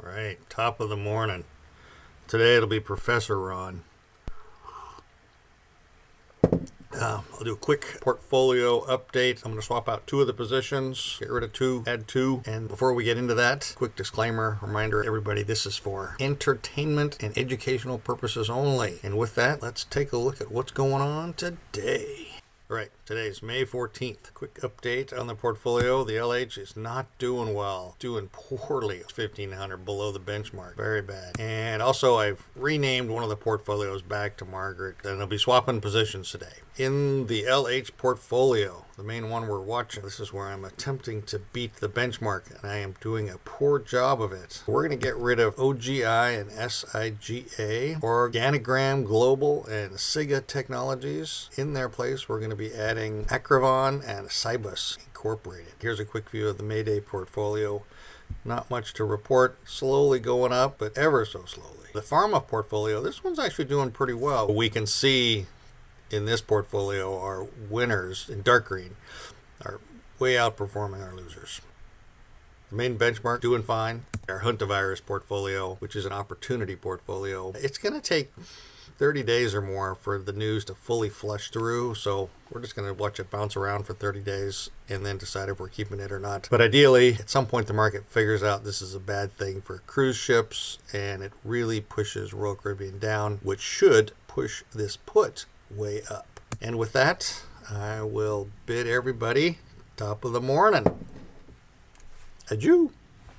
All right, top of the morning. Today it'll be Professor Ron. I'll do a quick portfolio update. I'm going to swap out 2 of the positions, get rid of 2, add 2. And before we get into that, quick disclaimer, reminder, everybody, this is for entertainment and educational purposes only. And with that, let's take a look at what's going on today. All right, today's May 14th. Quick update on the portfolio. The LH is not doing well, doing poorly. It's 1,500 below the benchmark. Very bad. And also, I've renamed one of the portfolios back to Margaret, and I'll be swapping positions today. In the LH portfolio, the main one we're watching, this is where I'm attempting to beat the benchmark, and I am doing a poor job of it. We're going to get rid of OGI and SIGA, Organigram Global and SIGA technologies. In their place, we're going to be adding Acrivon and Cibus Incorporated. Here's a quick view of the Mayday portfolio. Not much to report. Slowly going up, but ever so slowly. The pharma portfolio, this one's actually doing pretty well. We can see in this portfolio, our winners in dark green are way outperforming our losers. The main benchmark doing fine. Our hantavirus portfolio, which is an opportunity portfolio, it's going to take 30 days or more for the news to fully flush through, so we're just going to watch it bounce around for 30 days and then decide if we're keeping it or not. But ideally, at some point the market figures out this is a bad thing for cruise ships, and it really pushes Royal Caribbean down, which should push this put way up. And with that, I will bid everybody top of the morning. Adieu.